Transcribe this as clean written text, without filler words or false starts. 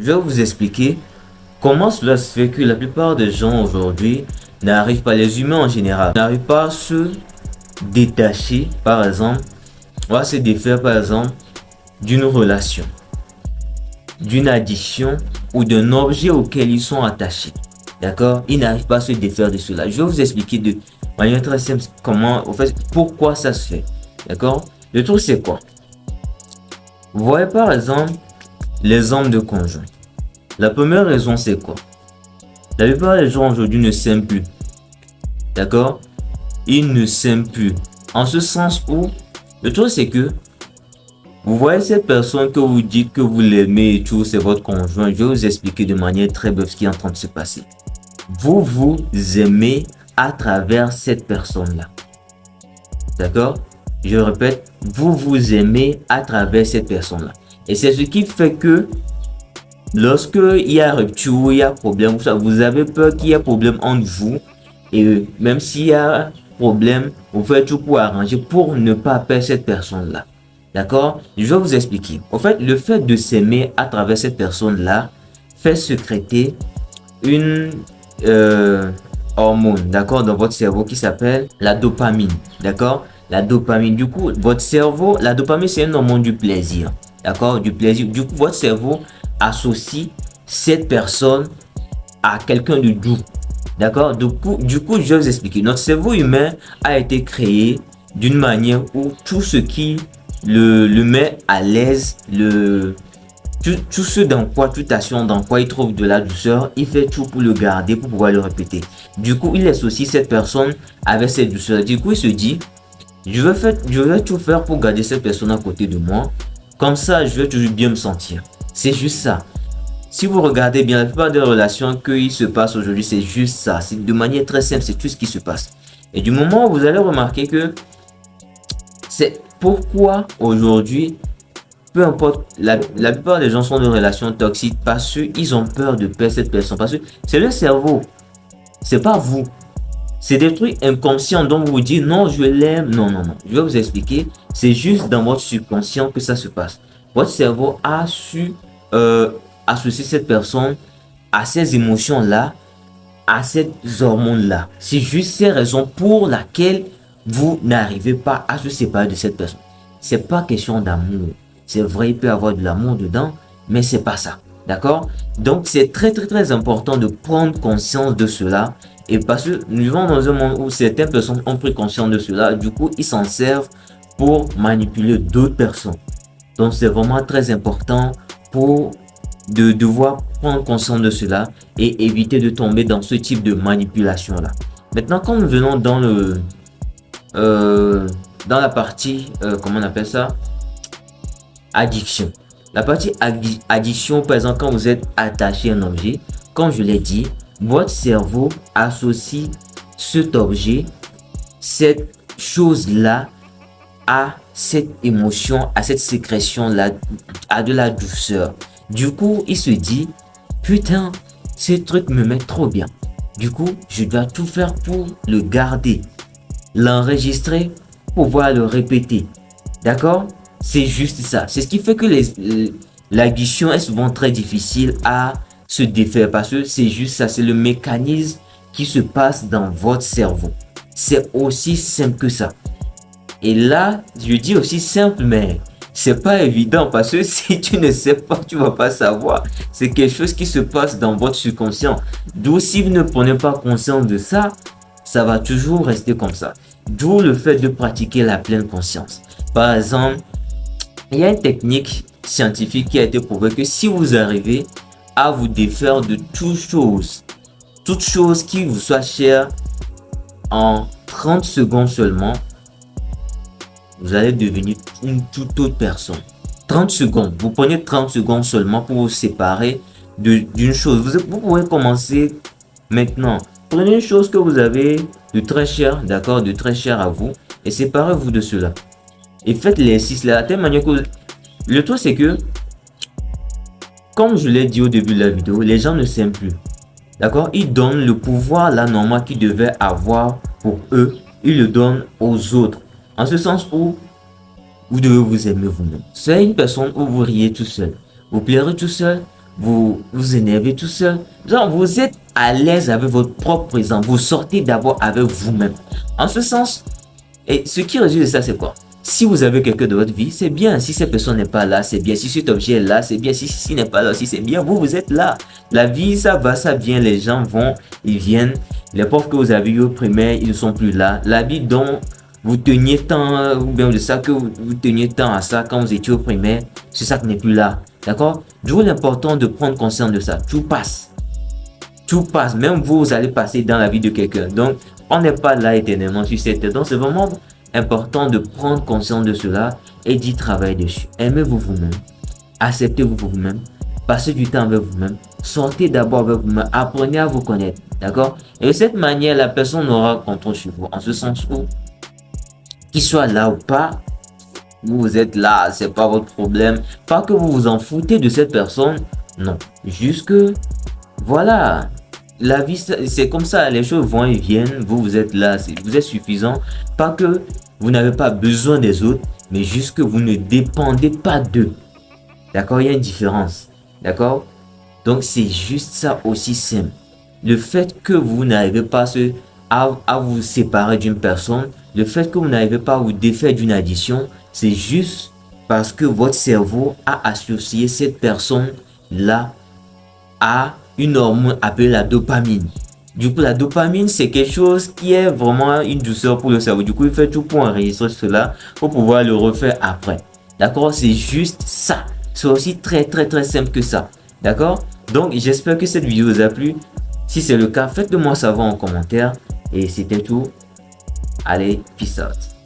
je vais vous expliquer comment cela se fait que la plupart des gens aujourd'hui n'arrivent pas, les humains en général, n'arrivent pas à se détacher, par exemple, on va se défaire par exemple d'une relation, d'une addiction ou d'un objet auquel ils sont attachés. D'accord? Ils n'arrivent pas à se défaire de cela. Je vais vous expliquer de manière très simple comment, en fait, pourquoi ça se fait. D'accord? Le truc c'est quoi? Vous voyez par exemple les hommes de conjoints. La première raison c'est quoi? La plupart des gens aujourd'hui ne s'aiment plus. D'accord? Ils ne s'aiment plus. En ce sens où, le truc c'est que, vous voyez cette personne que vous dites que vous l'aimez et tout, c'est votre conjoint. Je vais vous expliquer de manière très brève ce qui est en train de se passer. Vous vous aimez à travers cette personne-là. D'accord? Je répète, vous vous aimez à travers cette personne-là. Et c'est ce qui fait que lorsque il y a rupture, il y a problème, vous avez peur qu'il y ait problème entre vous. Et même s'il y a problème, vous faites tout pour arranger, pour ne pas perdre cette personne-là. D'accord? Je vais vous expliquer. En fait, le fait de s'aimer à travers cette personne-là fait sécréter une hormone, d'accord, dans votre cerveau qui s'appelle la dopamine. D'accord? La dopamine. Du coup, votre cerveau, la dopamine, c'est un hormone du plaisir. D'accord? Du plaisir. Du coup, votre cerveau associe cette personne à quelqu'un de doux. D'accord? Du coup, je vais vous expliquer. Notre cerveau humain a été créé d'une manière où tout ce qui le met à l'aise, tout ce dans quoi, toute action dans quoi il trouve de la douceur, il fait tout pour le garder, pour pouvoir le répéter. Du coup, il associe cette personne avec cette douceur. Du coup, il se dit, je vais tout faire pour garder cette personne à côté de moi. Comme ça, je vais toujours bien me sentir. C'est juste ça. Si vous regardez bien, la plupart des relations qui se passent aujourd'hui, c'est juste ça. C'est de manière très simple, c'est tout ce qui se passe. Et du moment où vous allez remarquer que c'est pourquoi aujourd'hui, peu importe, la plupart des gens sont dans des relations toxiques parce qu'ils ont peur de perdre cette personne. Parce que c'est le cerveau, c'est pas vous. C'est des trucs inconscients dont vous vous dites non, je l'aime. Non, non, non. Je vais vous expliquer. C'est juste dans votre subconscient que ça se passe. Votre cerveau a su associer cette personne à ces émotions-là, à ces hormones-là. C'est juste ces raisons pour lesquelles vous n'arrivez pas à se séparer de cette personne. C'est pas question d'amour. C'est vrai, il peut y avoir de l'amour dedans, mais c'est pas ça. D'accord? Donc, c'est très, très, très important de prendre conscience de cela. Et parce que nous vivons dans un monde où certaines personnes ont pris conscience de cela, du coup, ils s'en servent pour manipuler d'autres personnes. Donc, c'est vraiment très important pour de devoir prendre conscience de cela et éviter de tomber dans ce type de manipulation-là. Maintenant, quand nous venons dans dans la partie, comment on appelle ça? Addiction. La partie addiction, par exemple, quand vous êtes attaché à un objet, comme je l'ai dit, votre cerveau associe cet objet, cette chose-là, à cette émotion, à cette sécrétion-là, à de la douceur. Du coup, il se dit, putain, ce truc me met trop bien. Du coup, je dois tout faire pour le garder, l'enregistrer, pour pouvoir le répéter. D'accord? C'est juste ça. C'est ce qui fait que l'addiction est souvent très difficile à se défaire parce que c'est juste ça. C'est le mécanisme qui se passe dans votre cerveau. C'est aussi simple que ça. Et là, je dis aussi simple, mais c'est pas évident parce que si tu ne sais pas, tu vas pas savoir. C'est quelque chose qui se passe dans votre subconscient. D'où si vous ne prenez pas conscience de ça, ça va toujours rester comme ça. D'où le fait de pratiquer la pleine conscience. Par exemple, il y a une technique scientifique qui a été prouvée que si vous arrivez à vous défaire de toute chose qui vous soit chère en 30 secondes seulement, vous allez devenir une toute autre personne. 30 secondes. Vous prenez 30 secondes seulement pour vous séparer d'une chose. Vous pouvez commencer maintenant. Prenez une chose que vous avez de très cher, d'accord, de très cher à vous, et séparez-vous de cela. Et faites l'exercice là, de telle manière que... Le truc c'est que, comme je l'ai dit au début de la vidéo, les gens ne s'aiment plus. D'accord? Ils donnent le pouvoir là normal qu'ils devaient avoir pour eux, ils le donnent aux autres. En ce sens où vous devez vous aimer vous-même. C'est une personne où vous riez tout seul, vous pleurez tout seul, vous énervez tout seul. Genre, vous êtes à l'aise avec votre propre présent. Vous sortez d'abord avec vous-même. En ce sens, et ce qui résulte de ça, c'est quoi? Si vous avez quelqu'un de votre vie, c'est bien. Si cette personne n'est pas là, c'est bien. Si cet objet est là, c'est bien. Si ceci n'est pas là aussi, c'est bien. Vous êtes là. La vie, ça va, ça vient. Les gens vont, ils viennent. Les profs que vous avez eu au primaire, ils ne sont plus là. La vie dont vous teniez tant, ou bien de ça que vous teniez tant à ça quand vous étiez au primaire, c'est ça qui n'est plus là. D'accord? D'où l'important de prendre conscience de ça. Tout passe. Tout passe. Même vous, vous allez passer dans la vie de quelqu'un. Donc, on n'est pas là éternellement sur cette terre. Donc, c'est vraiment important de prendre conscience de cela et d'y travailler dessus. Aimez-vous vous-même. Acceptez-vous vous-même. Passez du temps avec vous-même. Sortez d'abord avec vous-même. Apprenez à vous connaître. D'accord? Et de cette manière, la personne aura contrôle sur vous. En ce sens où, qu'il soit là ou pas, vous êtes là, c'est pas votre problème. Pas que vous vous en foutez de cette personne. Non. Juste que, voilà. La vie, c'est comme ça, les choses vont et viennent, vous êtes là, vous êtes suffisant. Pas que vous n'avez pas besoin des autres, mais juste que vous ne dépendez pas d'eux. D'accord? Il y a une différence. D'accord? Donc, c'est juste ça aussi simple. Le fait que vous n'arrivez pas à vous séparer d'une personne, le fait que vous n'arrivez pas à vous défaire d'une addiction, c'est juste parce que votre cerveau a associé cette personne-là à une hormone appelée la dopamine. Du coup, la dopamine, c'est quelque chose qui est vraiment une douceur pour le cerveau. Du coup, il fait tout pour enregistrer cela, pour pouvoir le refaire après. D'accord? C'est juste ça. C'est aussi très simple que ça. D'accord? Donc, j'espère que cette vidéo vous a plu. Si c'est le cas, faites-le moi savoir en commentaire. Et c'était tout. Allez, peace out.